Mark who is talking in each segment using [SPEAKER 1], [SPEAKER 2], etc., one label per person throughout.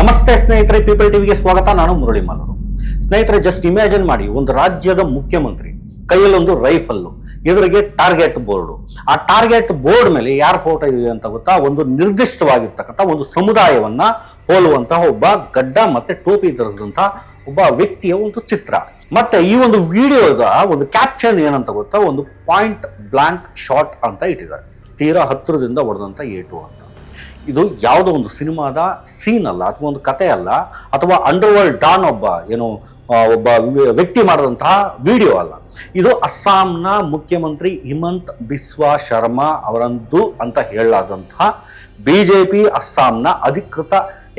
[SPEAKER 1] ನಮಸ್ತೆ ಸ್ನೇಹಿತರೆ, ಪೀಪಲ್ ಟಿವಿಗೆ ಸ್ವಾಗತ. ನಾನು ಮುರಳಿ ಮಾಲೂರು. ಸ್ನೇಹಿತರೆ, ಜಸ್ಟ್ ಇಮ್ಯಾಜಿನ್ ಮಾಡಿ, ಒಂದು ರಾಜ್ಯದ ಮುಖ್ಯಮಂತ್ರಿ ಕೈಯಲ್ಲೊಂದು ರೈಫಲ್ಲು, ಎದುರಿಗೆ ಟಾರ್ಗೆಟ್ ಬೋರ್ಡು. ಆ ಟಾರ್ಗೆಟ್ ಬೋರ್ಡ್ ಮೇಲೆ ಯಾರ ಫೋಟೋ ಇದೆ ಅಂತ ಗೊತ್ತಾ? ಒಂದು ನಿರ್ದಿಷ್ಟವಾಗಿರ್ತಕ್ಕಂಥ ಒಂದು ಸಮುದಾಯವನ್ನ ಹೋಲುವಂತಹ ಒಬ್ಬ ಗಡ್ಡ ಮತ್ತೆ ಟೋಪಿ ಧರಿಸಿದಂತಹ ಒಬ್ಬ ವ್ಯಕ್ತಿಯ ಒಂದು ಚಿತ್ರ. ಮತ್ತೆ ಈ ಒಂದು ವಿಡಿಯೋದ ಒಂದು ಕ್ಯಾಪ್ಷನ್ ಏನಂತ ಗೊತ್ತಾ? ಒಂದು ಪಾಯಿಂಟ್ ಬ್ಲಾಂಕ್ ಶಾಟ್ ಅಂತ ಇಟ್ಟಿದ್ದಾರೆ. ತೀರಾ ಹತ್ತಿರದಿಂದ ಹೊಡೆದಂತ ಏಟು ಅಂತ. ಇದು ಯಾವುದೋ ಒಂದು ಸಿನಿಮಾದ ಸೀನ್ ಅಲ್ಲ, ಅಥವಾ ಒಂದು ಕತೆ ಅಲ್ಲ, ಅಥವಾ ಅಂಡರ್ ವರ್ಲ್ಡ್ ಡಾನ್ ಒಬ್ಬ ವ್ಯಕ್ತಿ ಮಾಡಿದಂತಹ ವಿಡಿಯೋ ಅಲ್ಲ. ಇದು ಅಸ್ಸಾಂನ ಮುಖ್ಯಮಂತ್ರಿ ಹಿಮಂತ್ ಬಿಸ್ವಾ ಶರ್ಮಾ ಅವರಂದು ಅಂತ ಹೇಳಲಾದಂತಹ ಬಿಜೆಪಿ ಅಸ್ಸಾಂನ ಅಧಿಕೃತ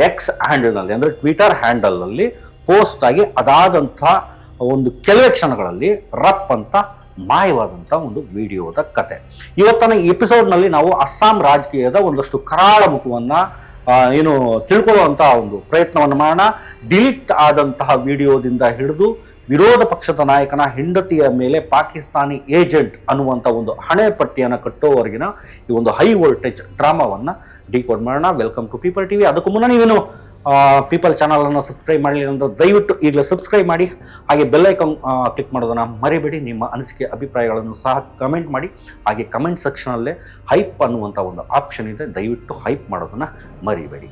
[SPEAKER 1] ಎಕ್ಸ್ ಹ್ಯಾಂಡಲ್ನಲ್ಲಿ, ಅಂದರೆ ಟ್ವಿಟರ್ ಹ್ಯಾಂಡಲ್ನಲ್ಲಿ ಪೋಸ್ಟ್ ಆಗಿ ಅದಾದಂತಹ ಒಂದು ಕೆಲವೇ ಕ್ಷಣಗಳಲ್ಲಿ ರಪ್ ಅಂತ ಮಾಯವಾದಂಥ ಒಂದು ವಿಡಿಯೋದ ಕತೆ. ಇವತ್ತಿನ ಎಪಿಸೋಡ್ನಲ್ಲಿ ನಾವು ಅಸ್ಸಾಂ ರಾಜಕೀಯದ ಒಂದಷ್ಟು ಕರಾಳ ಮುಖವನ್ನು ತಿಳ್ಕೊಳ್ಳುವಂಥ ಒಂದು ಪ್ರಯತ್ನವನ್ನು ಮಾಡೋಣ. ಡಿಲೀಟ್ ಆದಂತಹ ವಿಡಿಯೋದಿಂದ ಹಿಡಿದು ವಿರೋಧ ಪಕ್ಷದ ನಾಯಕನ ಹೆಂಡತಿಯ ಮೇಲೆ ಪಾಕಿಸ್ತಾನಿ ಏಜೆಂಟ್ ಅನ್ನುವಂಥ ಒಂದು ಹಣೆ ಪಟ್ಟಿಯನ್ನು ಕಟ್ಟೋವರೆಗಿನ ಈ ಒಂದು ಹೈ ವೋಲ್ಟೇಜ್ ಡ್ರಾಮಾವನ್ನು ಡಿಕೋಡ್ ಮಾಡೋಣ. Welcome to People TV. ಅದಕ್ಕೂ ಮುನ್ನ ನೀವೇನು ಪೀಪಲ್ ಚಾನಲನ್ನು ಸಬ್ಸ್ಕ್ರೈಬ್ ಮಾಡಲಿಲ್ಲ ಅಂತ ದಯವಿಟ್ಟು ಈಗಲೇ ಸಬ್ಸ್ಕ್ರೈಬ್ ಮಾಡಿ. ಹಾಗೆ ಬೆಲ್ ಐಕಾನ್ ಕ್ಲಿಕ್ ಮಾಡೋದನ್ನು ಮರಿಬೇಡಿ. ನಿಮ್ಮ ಅನಿಸಿಕೆ ಅಭಿಪ್ರಾಯಗಳನ್ನು ಸಹ ಕಮೆಂಟ್ ಮಾಡಿ. ಹಾಗೆ ಕಮೆಂಟ್ ಸೆಕ್ಷನಲ್ಲೇ ಹೈಪ್ ಅನ್ನುವಂಥ ಒಂದು ಆಪ್ಷನ್ ಇದೆ, ದಯವಿಟ್ಟು ಹೈಪ್ ಮಾಡೋದನ್ನು ಮರಿಬೇಡಿ.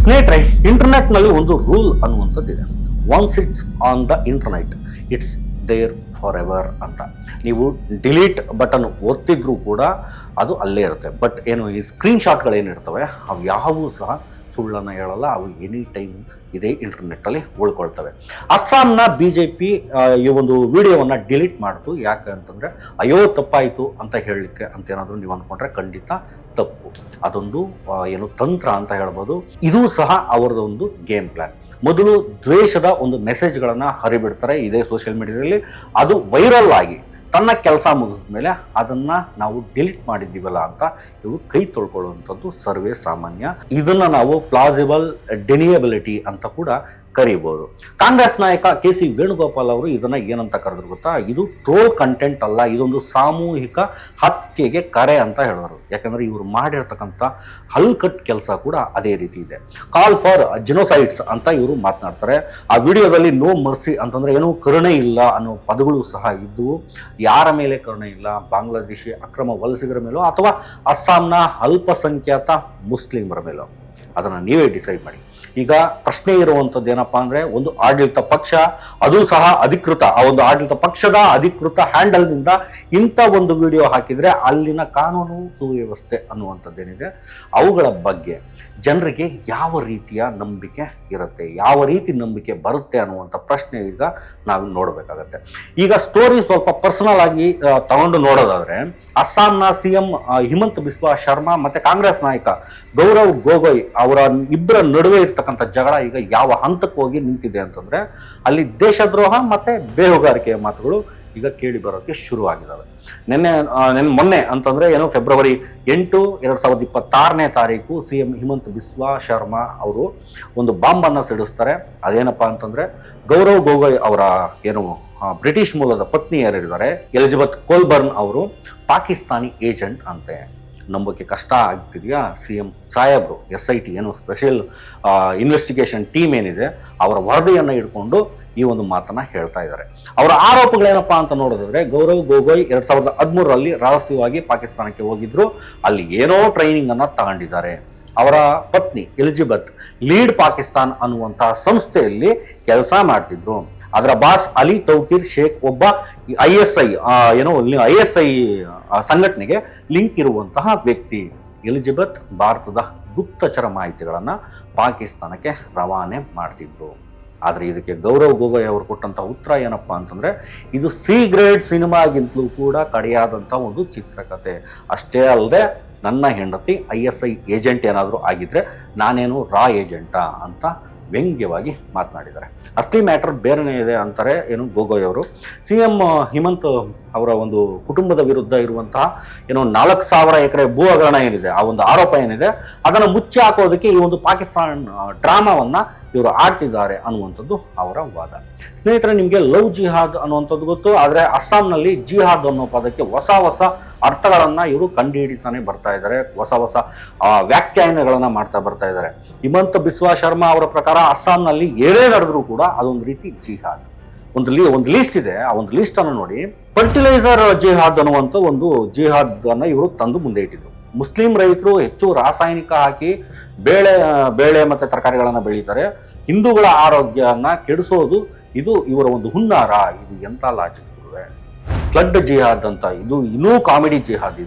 [SPEAKER 1] ಸ್ನೇಹಿತರೆ, ಇಂಟರ್ನೆಟ್ನಲ್ಲಿ ಒಂದು ರೂಲ್ ಅನ್ನುವಂಥದ್ದಿದೆ. Once it's on the internet, it's there forever ಅಂತ. ನೀವು ಡಿಲೀಟ್ ಬಟನ್ ಒತ್ತಿದ್ರೂ ಕೂಡ ಅದು ಅಲ್ಲೇ ಇರುತ್ತೆ. ಬಟ್ ಈ ಸ್ಕ್ರೀನ್ ಶಾಟ್ಗಳೇನಿರ್ತವೆ ಅವು ಯಾವೂ ಸಹ ಸುಳ್ಳನ್ನು ಹೇಳಲ್ಲ. ಅವು ಎನಿ ಟೈಮ್ ಇದೇ ಇಂಟರ್ನೆಟ್ಟಲ್ಲಿ ಉಳ್ಕೊಳ್ತವೆ. ಅಸ್ಸಾಂನ BJP ಈ ಒಂದು ವಿಡಿಯೋವನ್ನು ಡಿಲೀಟ್ ಮಾಡಿತು. ಯಾಕೆ ಅಂತಂದರೆ ಅಯ್ಯೋ ತಪ್ಪಾಯಿತು ಅಂತ ಹೇಳಲಿಕ್ಕೆ ಅಂತೇನಾದರೂ ನೀವು ಅಂದ್ಕೊಂಡ್ರೆ ಖಂಡಿತ ತಪ್ಪು. ಅದೊಂದು ತಂತ್ರ ಅಂತ ಹೇಳ್ಬೋದು. ಇದೂ ಸಹ ಅವರದೊಂದು ಗೇಮ್ ಪ್ಲಾನ್. ಮೊದಲು ದ್ವೇಷದ ಒಂದು ಮೆಸೇಜ್ಗಳನ್ನು ಹರಿಬಿಡ್ತಾರೆ ಇದೇ ಸೋಷಿಯಲ್ ಮೀಡಿಯಾದಲ್ಲಿ. ಅದು ವೈರಲ್ ಆಗಿ ತನ್ನ ಕೆಲಸ ಮುಗಿದ ಮೇಲೆ ಅದನ್ನು ನಾವು ಡಿಲೀಟ್ ಮಾಡಿದ್ದೀವಲ್ಲ ಅಂತ ಇವು ಕೈ ತೊಳ್ಕೊಳ್ಳುವಂಥದ್ದು ಸರ್ವೇ ಸಾಮಾನ್ಯ. ಇದನ್ನು ನಾವು ಪ್ಲಾಸಿಬಲ್ ಡೆನಿಯಬಿಲಿಟಿ ಅಂತ ಕೂಡ ಕರೀಬೋದು. ಕಾಂಗ್ರೆಸ್ ನಾಯಕ KC ವೇಣುಗೋಪಾಲ್ ಅವರು ಇದನ್ನು ಏನಂತ ಕರೆದ್ರು ಗೊತ್ತಾ? ಇದು ಟ್ರೋಲ್ ಕಂಟೆಂಟ್ ಅಲ್ಲ, ಇದೊಂದು ಸಾಮೂಹಿಕ ಹತ್ಯೆಗೆ ಕರೆ ಅಂತ ಹೇಳಿದ್ರು. ಯಾಕಂದರೆ ಇವರು ಮಾಡಿರ್ತಕ್ಕಂಥ ಹಲ್ಕಟ್ ಕೆಲಸ ಕೂಡ ಅದೇ ರೀತಿ ಇದೆ. ಕಾಲ್ ಫಾರ್ ಜಿನೋಸೈಡ್ಸ್ ಅಂತ ಇವರು ಮಾತನಾಡ್ತಾರೆ. ಆ ವಿಡಿಯೋದಲ್ಲಿ ನೋ ಮರ್ಸಿ ಅಂತಂದರೆ ಏನೂ ಕರುಣೆ ಇಲ್ಲ ಅನ್ನೋ ಪದಗಳು ಸಹ ಇದ್ದವು. ಯಾರ ಮೇಲೆ ಕರುಣೆ ಇಲ್ಲ? ಬಾಂಗ್ಲಾದೇಶಿ ಅಕ್ರಮ ವಲಸಿಗರ ಮೇಲೋ ಅಥವಾ ಅಸ್ಸಾಂನ ಅಲ್ಪಸಂಖ್ಯಾತ ಮುಸ್ಲಿಮರ ಮೇಲೋ? ಅದನ್ನು ನೀವೇ ಡಿಸೈಡ್ ಮಾಡಿ. ಈಗ ಪ್ರಶ್ನೆ ಇರುವಂಥದ್ದು ಏನಪ್ಪಾ ಅಂದರೆ, ಒಂದು ಆಡಳಿತ ಪಕ್ಷ, ಅದು ಸಹ ಅಧಿಕೃತ, ಆ ಒಂದು ಆಡಳಿತ ಪಕ್ಷದ ಅಧಿಕೃತ ಹ್ಯಾಂಡಲ್ನಿಂದ ಇಂಥ ಒಂದು ವಿಡಿಯೋ ಹಾಕಿದರೆ ಅಲ್ಲಿನ ಕಾನೂನು ಸುವ್ಯವಸ್ಥೆ ಅನ್ನುವಂಥದ್ದೇನಿದೆ ಅವುಗಳ ಬಗ್ಗೆ ಜನರಿಗೆ ಯಾವ ರೀತಿಯ ನಂಬಿಕೆ ಇರುತ್ತೆ, ಯಾವ ರೀತಿ ನಂಬಿಕೆ ಬರುತ್ತೆ ಅನ್ನುವಂಥ ಪ್ರಶ್ನೆ ಈಗ ನಾವು ನೋಡಬೇಕಾಗತ್ತೆ. ಈಗ ಸ್ಟೋರಿ ಸ್ವಲ್ಪ ಪರ್ಸನಲ್ ಆಗಿ ತಗೊಂಡು ನೋಡೋದಾದ್ರೆ, ಅಸ್ಸಾಂನ CM ಹಿಮಂತ್ ಬಿಸ್ವಾ ಶರ್ಮಾ ಮತ್ತೆ ಕಾಂಗ್ರೆಸ್ ನಾಯಕ ಗೌರವ್ ಗೊಗೊಯ್ ಅವರ ಇಬ್ಬರ ನಡುವೆ ಇರ್ತಕ್ಕಂಥ ಜಗಳ ಈಗ ಯಾವ ಹಂತಕ್ಕೆ ಹೋಗಿ ನಿಂತಿದೆ ಅಂತಂದ್ರೆ, ಅಲ್ಲಿ ದೇಶದ್ರೋಹ ಮತ್ತೆ ಬೇಹುಗಾರಿಕೆಯ ಮಾತುಗಳು ಈಗ ಕೇಳಿ ಬರೋಕ್ಕೆ ಶುರು ಆಗಿದ್ದಾವೆ. ಮೊನ್ನೆ ಅಂತಂದ್ರೆ ಫೆಬ್ರವರಿ 8, 2026 CM ಹಿಮಂತ್ ಬಿಸ್ವಾ ಶರ್ಮಾ ಅವರು ಒಂದು ಬಾಂಬನ್ನು ಸಿಡಿಸ್ತಾರೆ. ಅದೇನಪ್ಪಾ ಅಂತಂದ್ರೆ, ಗೌರವ್ ಗೊಗೊಯ್ ಅವರ ಬ್ರಿಟಿಷ್ ಮೂಲದ ಪತ್ನಿ ಯಾರಿದ್ದಾರೆ ಎಲಿಜಬೆತ್ ಕೋಲ್ಬರ್ನ್ ಅವರು ಪಾಕಿಸ್ತಾನಿ ಏಜೆಂಟ್ ಅಂತೆ. ನಂಬೋಕ್ಕೆ ಕಷ್ಟ ಆಗ್ತಿದೆಯಾ? CM ಸಾಹೇಬ್ರು SIT ಸ್ಪೆಷಲ್ ಇನ್ವೆಸ್ಟಿಗೇಷನ್ ಟೀಮ್ ಏನಿದೆ ಅವರ ವರದಿಯನ್ನು ಇಟ್ಕೊಂಡು ಈ ಒಂದು ಮಾತನ್ನ ಹೇಳ್ತಾ ಇದ್ದಾರೆ. ಅವರ ಆರೋಪಗಳೇನಪ್ಪಾ ಅಂತ ನೋಡೋದಾದ್ರೆ, ಗೌರವ್ ಗೊಗೊಯ್ 2013 ರಹಸ್ಯವಾಗಿ ಪಾಕಿಸ್ತಾನಕ್ಕೆ ಹೋಗಿದ್ರು. ಅಲ್ಲಿ ಏನೋ ಟ್ರೈನಿಂಗ್ ಅನ್ನ ತಗೊಂಡಿದ್ದಾರೆ. ಅವರ ಪತ್ನಿ ಎಲಿಜಬೆತ್ ಲೀಡ್ ಪಾಕಿಸ್ತಾನ್ ಅನ್ನುವಂತಹ ಸಂಸ್ಥೆಯಲ್ಲಿ ಕೆಲಸ ಮಾಡ್ತಿದ್ರು. ಅದರ ಬಾಸ್ ಅಲಿ ತೌಕೀರ್ ಶೇಖ್ ಒಬ್ಬ ISI ಸಂಘಟನೆಗೆ ಲಿಂಕ್ ಇರುವಂತಹ ವ್ಯಕ್ತಿ. ಎಲಿಜಬೆತ್ ಭಾರತದ ಗುಪ್ತಚರ ಮಾಹಿತಿಗಳನ್ನು ಪಾಕಿಸ್ತಾನಕ್ಕೆ ರವಾನೆ ಮಾಡ್ತಿದ್ರು. ಆದರೆ ಇದಕ್ಕೆ ಗೌರವ್ ಗೊಗೊಯ್ ಅವರು ಕೊಟ್ಟಂಥ ಉತ್ತರ ಏನಪ್ಪಾ ಅಂತಂದರೆ, ಇದು C ಗ್ರೇಡ್ ಸಿನಿಮಾಗಿಂತಲೂ ಕೂಡ ಕಡೆಯಾದಂಥ ಒಂದು ಚಿತ್ರಕಥೆ. ಅಷ್ಟೇ ಅಲ್ಲದೆ ನನ್ನ ಹೆಂಡತಿ ISI ಏಜೆಂಟ್ ಏನಾದರೂ ಆಗಿದ್ರೆ ನಾನೇನು ರಾ ಏಜೆಂಟಾ ಅಂತ ವ್ಯಂಗ್ಯವಾಗಿ ಮಾತನಾಡಿದ್ದಾರೆ. ಅಸಲಿ ಮ್ಯಾಟರ್ ಬೇರೆನೇ ಇದೆ ಅಂತಾರೆ ಗೊಗೊಯ್ ಅವರು. CM ಹಿಮಂತ್ ಅವರ ಒಂದು ಕುಟುಂಬದ ವಿರುದ್ಧ ಇರುವಂತಹ 4,000 ಎಕರೆ ಭೂ ಹಗರಣ ಏನಿದೆ, ಆ ಒಂದು ಆರೋಪ ಏನಿದೆ, ಅದನ್ನು ಮುಚ್ಚಿ ಹಾಕೋದಕ್ಕೆ ಈ ಒಂದು ಪಾಕಿಸ್ತಾನ್ ಡ್ರಾಮಾವನ್ನ ಇವರು ಆಡ್ತಿದ್ದಾರೆ ಅನ್ನುವಂಥದ್ದು ಅವರ ವಾದ. ಸ್ನೇಹಿತರೆ, ನಿಮಗೆ ಲವ್ ಜಿಹಾದ್ ಅನ್ನುವಂಥದ್ದು ಗೊತ್ತು, ಆದರೆ ಅಸ್ಸಾಂನಲ್ಲಿ ಜಿಹಾದ್ ಅನ್ನೋ ಪದಕ್ಕೆ ಹೊಸ ಹೊಸ ಅರ್ಥಗಳನ್ನ ಇವರು ಕಂಡುಹಿಡಿತಾನೆ ಬರ್ತಾ ಇದ್ದಾರೆ, ಹೊಸ ಹೊಸ ವ್ಯಾಖ್ಯಾನಗಳನ್ನ ಮಾಡ್ತಾ ಬರ್ತಾ ಇದ್ದಾರೆ. ಹಿಮಂತ್ ಬಿಸ್ವಾ ಶರ್ಮಾ ಅವರ ಪ್ರಕಾರ ಅಸ್ಸಾಂನಲ್ಲಿ ಏನೇ ನಡೆದ್ರೂ ಕೂಡ ಅದೊಂದು ರೀತಿ ಜಿಹಾದ್. ಒಂದು ಲೀಸ್ಟ್ ಇದೆ, ಆ ಒಂದು ಲೀಸ್ಟ್ ಅನ್ನು ನೋಡಿ. ಫರ್ಟಿಲೈಸರ್ ಜಿಹಾದ್ ಅನ್ನುವಂಥ ಒಂದು ಜಿಹಾದ್ ಅನ್ನ ಇವರು ತಂದು ಮುಂದೆ ಇಟ್ಟಿದ್ರು. ಮುಸ್ಲಿಂ ರೈತರು ಹೆಚ್ಚು ರಾಸಾಯನಿಕ ಹಾಕಿ ಬೇಳೆ ಮತ್ತೆ ತರಕಾರಿಗಳನ್ನ ಬೆಳೀತಾರೆ. ಹಿಂದೂಗಳ ಆರೋಗ್ಯನ ಕೆಡಿಸೋದು ಇದು ಇವರ ಒಂದು ಹುನ್ನಾರ. ಇದು ಎಂತ ಲಾಜಿಕ್ ಇರುವೆ. ಫ್ಲಡ್ ಜಿಹಾದ್ ಅಂತ, ಇದು ಇನ್ನೂ ಕಾಮಿಡಿ ಜಿಹಾದ್.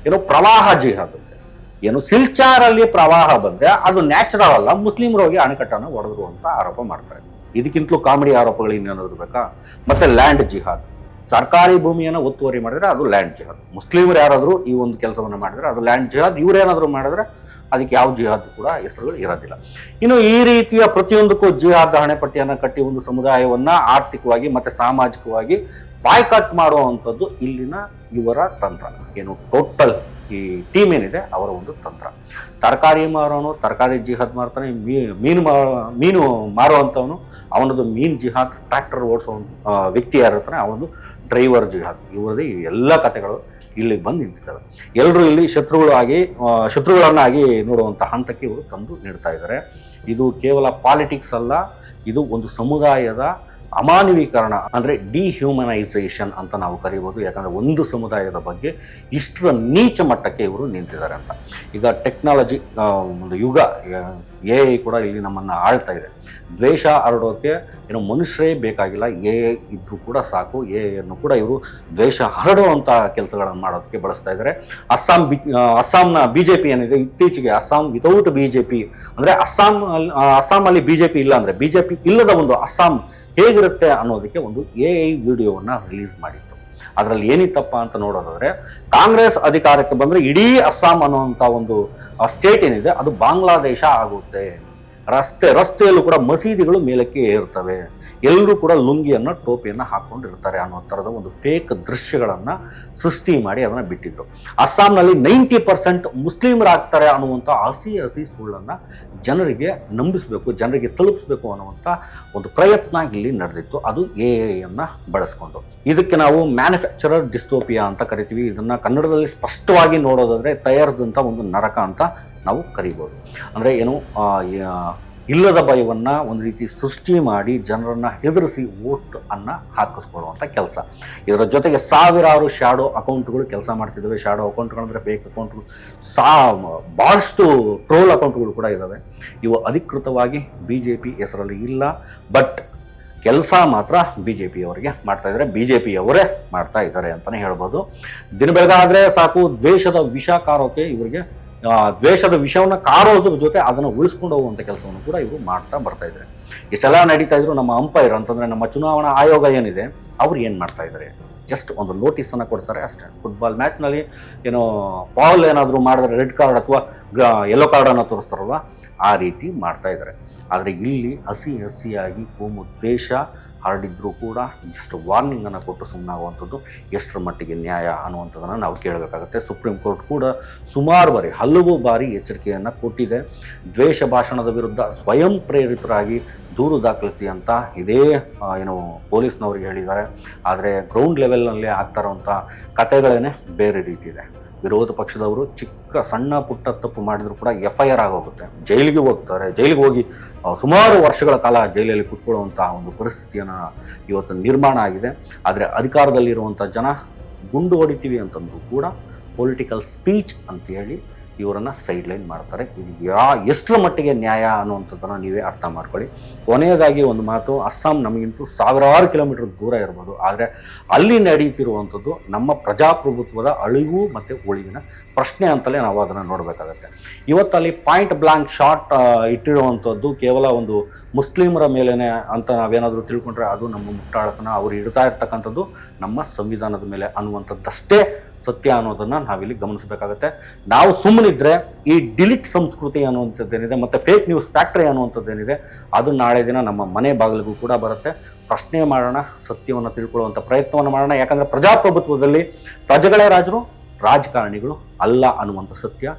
[SPEAKER 1] ಇದು ಪ್ರವಾಹ ಜಿಹಾದ್ ಅಂತೆ. ಸಿಲ್ಚಾರಲ್ಲಿ ಪ್ರವಾಹ ಬಂದ್ರೆ ಅದು ನ್ಯಾಚುರಲ್ ಅಲ್ಲ, ಮುಸ್ಲಿಮರು ಹೋಗಿ ಅಣೆಕಟ್ಟನ್ನು ಹೊಡೆದ್ರು ಅಂತ ಆರೋಪ ಮಾಡ್ತಾರೆ. ಇದಕ್ಕಿಂತಲೂ ಕಾಮಿಡಿ ಆರೋಪಗಳು ಇನ್ನೇನಾದ್ರು ಬೇಕಾ? ಮತ್ತೆ ಲ್ಯಾಂಡ್ ಜಿಹಾದ್, ಸರ್ಕಾರಿ ಭೂಮಿಯನ್ನು ಒತ್ತುವರಿ ಮಾಡಿದ್ರೆ ಅದು ಲ್ಯಾಂಡ್ ಜಿಹಾದ್. ಮುಸ್ಲಿಮರು ಯಾರಾದರೂ ಈ ಒಂದು ಕೆಲಸವನ್ನು ಮಾಡಿದ್ರೆ ಅದು ಲ್ಯಾಂಡ್ ಜಿಹಾದ್. ಇವರೇನಾದರೂ ಮಾಡಿದ್ರೆ ಅದಕ್ಕೆ ಯಾವ ಜಿಹಾದ್ ಕೂಡ ಹೆಸರುಗಳು ಇರೋದಿಲ್ಲ. ಇನ್ನು ಈ ರೀತಿಯ ಪ್ರತಿಯೊಂದಕ್ಕೂ ಜಿಹಾದ್ ಹಣೆಪಟ್ಟಿಯನ್ನು ಕಟ್ಟಿ ಒಂದು ಸಮುದಾಯವನ್ನ ಆರ್ಥಿಕವಾಗಿ ಮತ್ತೆ ಸಾಮಾಜಿಕವಾಗಿ ಬಾಯ್ಕಾಟ್ ಮಾಡುವಂಥದ್ದು ಇಲ್ಲಿನ ಇವರ ತಂತ್ರ. ಟೋಟಲ್ ಈ ಟೀಮ್ ಏನಿದೆ ಅವರ ಒಂದು ತಂತ್ರ. ತರಕಾರಿ ಮಾರೋನು ತರಕಾರಿ ಜಿಹಾದ್ ಮಾಡ್ತಾನೆ, ಮೀನು ಮಾರುವಂಥವನು ಅವನದು ಮೀನ್ ಜಿಹಾದ್, ಟ್ರ್ಯಾಕ್ಟರ್ ಓಡಿಸೋ ವ್ಯಕ್ತಿ ಯಾರಿರ್ತಾನೆ ಅವನದು ಡ್ರೈವರ್ ಜಿಹಾದ್. ಇವರದೇ ಎಲ್ಲ ಕಥೆಗಳು ಇಲ್ಲಿಗೆ ಬಂದು ನಿಂತಿದ್ದಾವೆ. ಎಲ್ಲರೂ ಇಲ್ಲಿ ಶತ್ರುಗಳನ್ನಾಗಿ ನೋಡುವಂಥ ಹಂತಕ್ಕೆ ಇವರು ತಂದು ನೀಡ್ತಾ ಇದ್ದಾರೆ. ಇದು ಕೇವಲ ಪಾಲಿಟಿಕ್ಸ್ ಅಲ್ಲ, ಇದು ಒಂದು ಸಮುದಾಯದ ಅಮಾನವೀಕರಣ, ಅಂದರೆ ಡಿಹ್ಯೂಮನೈಸೇಷನ್ ಅಂತ ನಾವು ಕರೀಬೋದು. ಯಾಕಂದರೆ ಒಂದು ಸಮುದಾಯದ ಬಗ್ಗೆ ಇಷ್ಟರ ನೀಚ ಮಟ್ಟಕ್ಕೆ ಇವರು ನಿಂತಿದ್ದಾರೆ ಅಂತ. ಈಗ ಟೆಕ್ನಾಲಜಿ ಒಂದು ಯುಗ, AI ಕೂಡ ಇಲ್ಲಿ ನಮ್ಮನ್ನು ಆಳ್ತಾ ಇದೆ. ದ್ವೇಷ ಹರಡೋಕೆ ಮನುಷ್ಯರೇ ಬೇಕಾಗಿಲ್ಲ, AI ಇದ್ರೂ ಕೂಡ ಸಾಕು. AI ಕೂಡ ಇವರು ದ್ವೇಷ ಹರಡುವಂಥ ಕೆಲಸಗಳನ್ನು ಮಾಡೋದಕ್ಕೆ ಬಳಸ್ತಾ ಇದ್ದಾರೆ. ಅಸ್ಸಾಂನ BJP ಏನಿದೆ, ಇತ್ತೀಚೆಗೆ ಅಸ್ಸಾಂ ವಿತೌಟ್ BJP ಅಂದರೆ ಅಸ್ಸಾಮಲ್ಲಿ BJP ಇಲ್ಲ ಅಂದರೆ BJP ಇಲ್ಲದ ಒಂದು ಅಸ್ಸಾಂ ಹೇಗಿರುತ್ತೆ ಅನ್ನೋದಕ್ಕೆ ಒಂದು AI ವಿಡಿಯೋವನ್ನು ರಿಲೀಸ್ ಮಾಡಿತ್ತು. ಅದರಲ್ಲಿ ಏನಿತ್ತಪ್ಪ ಅಂತ ನೋಡೋದಾದ್ರೆ, ಕಾಂಗ್ರೆಸ್ ಅಧಿಕಾರಕ್ಕೆ ಬಂದರೆ ಇಡೀ ಅಸ್ಸಾಂ ಅನ್ನುವಂಥ ಒಂದು ಸ್ಟೇಟ್ ಏನಿದೆ ಅದು ಬಾಂಗ್ಲಾದೇಶ ಆಗುತ್ತೆ. ರಸ್ತೆಯಲ್ಲೂ ಕೂಡ ಮಸೀದಿಗಳು ಮೇಲಕ್ಕೆ ಏರ್ತವೆ, ಎಲ್ಲರೂ ಕೂಡ ಲುಂಗಿಯನ್ನು ಟೋಪಿಯನ್ನು ಹಾಕೊಂಡಿರ್ತಾರೆ ಅನ್ನೋ ಥರದ ಒಂದು ಫೇಕ್ ದೃಶ್ಯಗಳನ್ನು ಸೃಷ್ಟಿ ಮಾಡಿ ಅದನ್ನು ಬಿಟ್ಟಿದ್ರು. ಅಸ್ಸಾಂನಲ್ಲಿ 90% ಮುಸ್ಲಿಮರಾಗ್ತಾರೆ ಅನ್ನುವಂಥ ಹಸಿ ಸುಳ್ಳನ್ನು ಜನರಿಗೆ ನಂಬಿಸಬೇಕು, ಜನರಿಗೆ ತಲುಪಿಸ್ಬೇಕು ಅನ್ನುವಂಥ ಒಂದು ಪ್ರಯತ್ನ ಇಲ್ಲಿ ನಡೆದಿತ್ತು. ಅದು AI ಬಳಸ್ಕೊಂಡು. ಇದಕ್ಕೆ ನಾವು ಮ್ಯಾನುಫ್ಯಾಕ್ಚರರ್ ಡಿಸ್ಟೋಪಿಯಾ ಅಂತ ಕರಿತೀವಿ. ಇದನ್ನು ಕನ್ನಡದಲ್ಲಿ ಸ್ಪಷ್ಟವಾಗಿ ನೋಡೋದಾದರೆ ತಯಾರಿಸಿದಂಥ ಒಂದು ನರಕ ಅಂತ ನಾವು ಕರಿಬೋದು. ಅಂದರೆ ಇಲ್ಲದ ಭಯವನ್ನು ಒಂದು ರೀತಿ ಸೃಷ್ಟಿ ಮಾಡಿ ಜನರನ್ನು ಹೆದರಿಸಿ ವೋಟ್ ಅನ್ನು ಹಾಕಿಸ್ಕೊಳ್ಳುವಂಥ ಕೆಲಸ. ಇದರ ಜೊತೆಗೆ ಸಾವಿರಾರು ಶಾಡೋ ಅಕೌಂಟ್ಗಳು ಕೆಲಸ ಮಾಡ್ತಿದ್ದಾವೆ. ಶಾಡೋ ಅಕೌಂಟ್ಗಳಂದರೆ ಫೇಕ್ ಅಕೌಂಟ್ಗಳು, ಭಾಳಷ್ಟು ಟ್ರೋಲ್ ಅಕೌಂಟ್ಗಳು ಕೂಡ ಇದ್ದಾವೆ. ಇವು ಅಧಿಕೃತವಾಗಿ BJP ಹೆಸರಲ್ಲಿ ಇಲ್ಲ, ಬಟ್ ಕೆಲಸ ಮಾತ್ರ BJP ಅವರಿಗೆ ಮಾಡ್ತಾ ಇದ್ದಾರೆ, BJP ಅವರೇ ಮಾಡ್ತಾ ಇದ್ದಾರೆ ಅಂತಲೇ ಹೇಳ್ಬೋದು. ದಿನ ಬೆಳಗಾದರೆ ಸಾಕು ದ್ವೇಷದ ವಿಷ ಕಾರೋಕೆ ಇವರಿಗೆ ದ್ವೇಷದ ವಿಷವನ್ನು ಕಾರೋದ್ರ ಜೊತೆ ಅದನ್ನು ಉಳಿಸ್ಕೊಂಡು ಹೋಗುವಂಥ ಕೆಲಸವನ್ನು ಕೂಡ ಇವರು ಮಾಡ್ತಾ ಬರ್ತಾ ಇದ್ದಾರೆ. ಇಷ್ಟೆಲ್ಲ ನಡೀತಾ ಇದ್ರು ನಮ್ಮ ಅಂಪೈರ್ ಅಂತಂದರೆ ನಮ್ಮ ಚುನಾವಣಾ ಆಯೋಗ ಏನಿದೆ, ಅವ್ರು ಏನು ಮಾಡ್ತಾ ಇದ್ದಾರೆ? ಜಸ್ಟ್ ಒಂದು ನೋಟಿಸನ್ನು ಕೊಡ್ತಾರೆ ಅಷ್ಟೇ. ಫುಟ್ಬಾಲ್ ಮ್ಯಾಚ್ನಲ್ಲಿ ಬಾಲ್ ಏನಾದರೂ ಮಾಡಿದ್ರೆ ರೆಡ್ ಕಾರ್ಡ್ ಅಥವಾ ಯೆಲ್ಲೋ ಕಾರ್ಡನ್ನು ತೋರಿಸ್ತಾರಲ್ವ, ಆ ರೀತಿ ಮಾಡ್ತಾ ಇದ್ದಾರೆ. ಆದರೆ ಇಲ್ಲಿ ಹಸಿಯಾಗಿ ಕೋಮು ದ್ವೇಷ ಹರಡಿದ್ರೂ ಕೂಡ ಜಸ್ಟ್ ವಾರ್ನಿಂಗನ್ನು ಕೊಟ್ಟು ಸುಮ್ಮನಾಗುವಂಥದ್ದು ಎಷ್ಟರ ಮಟ್ಟಿಗೆ ನ್ಯಾಯ ಅನ್ನುವಂಥದ್ದನ್ನು ನಾವು ಕೇಳಬೇಕಾಗುತ್ತೆ. ಸುಪ್ರೀಂ ಕೋರ್ಟ್ ಕೂಡ ಹಲವು ಬಾರಿ ಎಚ್ಚರಿಕೆಯನ್ನು ಕೊಟ್ಟಿದೆ. ದ್ವೇಷ ಭಾಷಣದ ವಿರುದ್ಧ ಸ್ವಯಂ ಪ್ರೇರಿತರಾಗಿ ದೂರು ದಾಖಲಿಸಿ ಅಂತ ಇದೇ ಪೊಲೀಸ್ನವ್ರಿಗೆ ಹೇಳಿದ್ದಾರೆ. ಆದರೆ ಗ್ರೌಂಡ್ ಲೆವೆಲ್ನಲ್ಲಿ ಆಗ್ತಾ ಇರೋವಂಥ ಕಥೆಗಳೇ ಬೇರೆ ರೀತಿ ಇದೆ. ವಿರೋಧ ಪಕ್ಷದವರು ಸಣ್ಣ ಪುಟ್ಟ ತಪ್ಪು ಮಾಡಿದ್ರು ಕೂಡ FIR ಆಗೋಗುತ್ತೆ, ಜೈಲಿಗೆ ಹೋಗ್ತಾರೆ. ಜೈಲಿಗೆ ಹೋಗಿ ಸುಮಾರು ವರ್ಷಗಳ ಕಾಲ ಜೈಲಲ್ಲಿ ಕುತ್ಕೊಳ್ಳುವಂಥ ಒಂದು ಪರಿಸ್ಥಿತಿಯನ್ನು ಇವತ್ತು ನಿರ್ಮಾಣ ಆಗಿದೆ. ಆದರೆ ಅಧಿಕಾರದಲ್ಲಿರುವಂಥ ಜನ ಗುಂಡು ಹೊಡಿತೀವಿ ಅಂತಂದ್ರೂ ಕೂಡ ಪೊಲಿಟಿಕಲ್ ಸ್ಪೀಚ್ ಅಂತೇಳಿ ಇವರನ್ನು ಸೈಡ್ಲೈನ್ ಮಾಡ್ತಾರೆ. ಇದು ಎಷ್ಟರ ಮಟ್ಟಿಗೆ ನ್ಯಾಯ ಅನ್ನುವಂಥದ್ದನ್ನು ನೀವೇ ಅರ್ಥ ಮಾಡ್ಕೊಳ್ಳಿ. ಕೊನೆಯದಾಗಿ ಒಂದು ಮಾತು, ಅಸ್ಸಾಂ ನಮಗಿಂತೂ ಸಾವಿರಾರು ಕಿಲೋಮೀಟರ್ ದೂರ ಇರ್ಬೋದು, ಆದರೆ ಅಲ್ಲಿ ನಡೀತಿರುವಂಥದ್ದು ನಮ್ಮ ಪ್ರಜಾಪ್ರಭುತ್ವದ ಅಳಿವು ಮತ್ತು ಉಳಿವಿನ ಪ್ರಶ್ನೆ ಅಂತಲೇ ನಾವು ಅದನ್ನು ನೋಡಬೇಕಾಗತ್ತೆ. ಇವತ್ತಲ್ಲಿ ಪಾಯಿಂಟ್ ಬ್ಲಾಂಕ್ ಶಾಟ್ ಇಟ್ಟಿರುವಂಥದ್ದು ಕೇವಲ ಒಂದು ಮುಸ್ಲಿಮರ ಮೇಲೇ ಅಂತ ನಾವೇನಾದರೂ ತಿಳ್ಕೊಂಡ್ರೆ ಅದು ನಮ್ಮ ಮುಟ್ಟಾಳತನ. ಅವರು ಇಡ್ತಾ ಇರ್ತಕ್ಕಂಥದ್ದು ನಮ್ಮ ಸಂವಿಧಾನದ ಮೇಲೆ ಅನ್ನುವಂಥದ್ದಷ್ಟೇ ಸತ್ಯ ಅನ್ನೋದನ್ನು ನಾವಿಲ್ಲಿ ಗಮನಿಸಬೇಕಾಗತ್ತೆ. ನಾವು ಸುಮ್ಮನಿದ್ರೆ ಈ ಡಿಲೀಟ್ ಸಂಸ್ಕೃತಿ ಅನ್ನುವಂಥದ್ದೇನಿದೆ ಮತ್ತು ಫೇಕ್ ನ್ಯೂಸ್ ಫ್ಯಾಕ್ಟ್ರಿ ಅನ್ನುವಂಥದ್ದೇನಿದೆ ಅದು ನಾಳೆ ದಿನ ನಮ್ಮ ಮನೆ ಬಾಗಿಲಿಗೂ ಕೂಡ ಬರುತ್ತೆ. ಪ್ರಶ್ನೆ ಮಾಡೋಣ, ಸತ್ಯವನ್ನು ತಿಳ್ಕೊಳ್ಳುವಂಥ ಪ್ರಯತ್ನವನ್ನು ಮಾಡೋಣ. ಯಾಕಂದರೆ ಪ್ರಜಾಪ್ರಭುತ್ವದಲ್ಲಿ ಪ್ರಜೆಗಳೇ ರಾಜರು, ರಾಜಕಾರಣಿಗಳು ಅಲ್ಲ ಅನ್ನುವಂಥ ಸತ್ಯ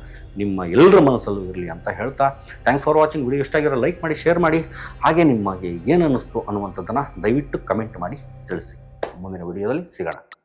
[SPEAKER 1] ನಿಮ್ಮ ಎಲ್ಲರ ಮನಸ್ಸಲ್ಲೂ ಇರಲಿ ಅಂತ ಹೇಳ್ತಾ, ಥ್ಯಾಂಕ್ಸ್ ಫಾರ್ ವಾಚಿಂಗ್. ವಿಡಿಯೋ ಇಷ್ಟ ಆಗಿರೋ ಲೈಕ್ ಮಾಡಿ, ಶೇರ್ ಮಾಡಿ, ಹಾಗೆ ನಿಮಗೆ ಏನು ಅನ್ನಿಸ್ತು ಅನ್ನುವಂಥದ್ದನ್ನು ದಯವಿಟ್ಟು ಕಮೆಂಟ್ ಮಾಡಿ ತಿಳಿಸಿ. ಮುಂದಿನ ವಿಡಿಯೋದಲ್ಲಿ ಸಿಗೋಣ.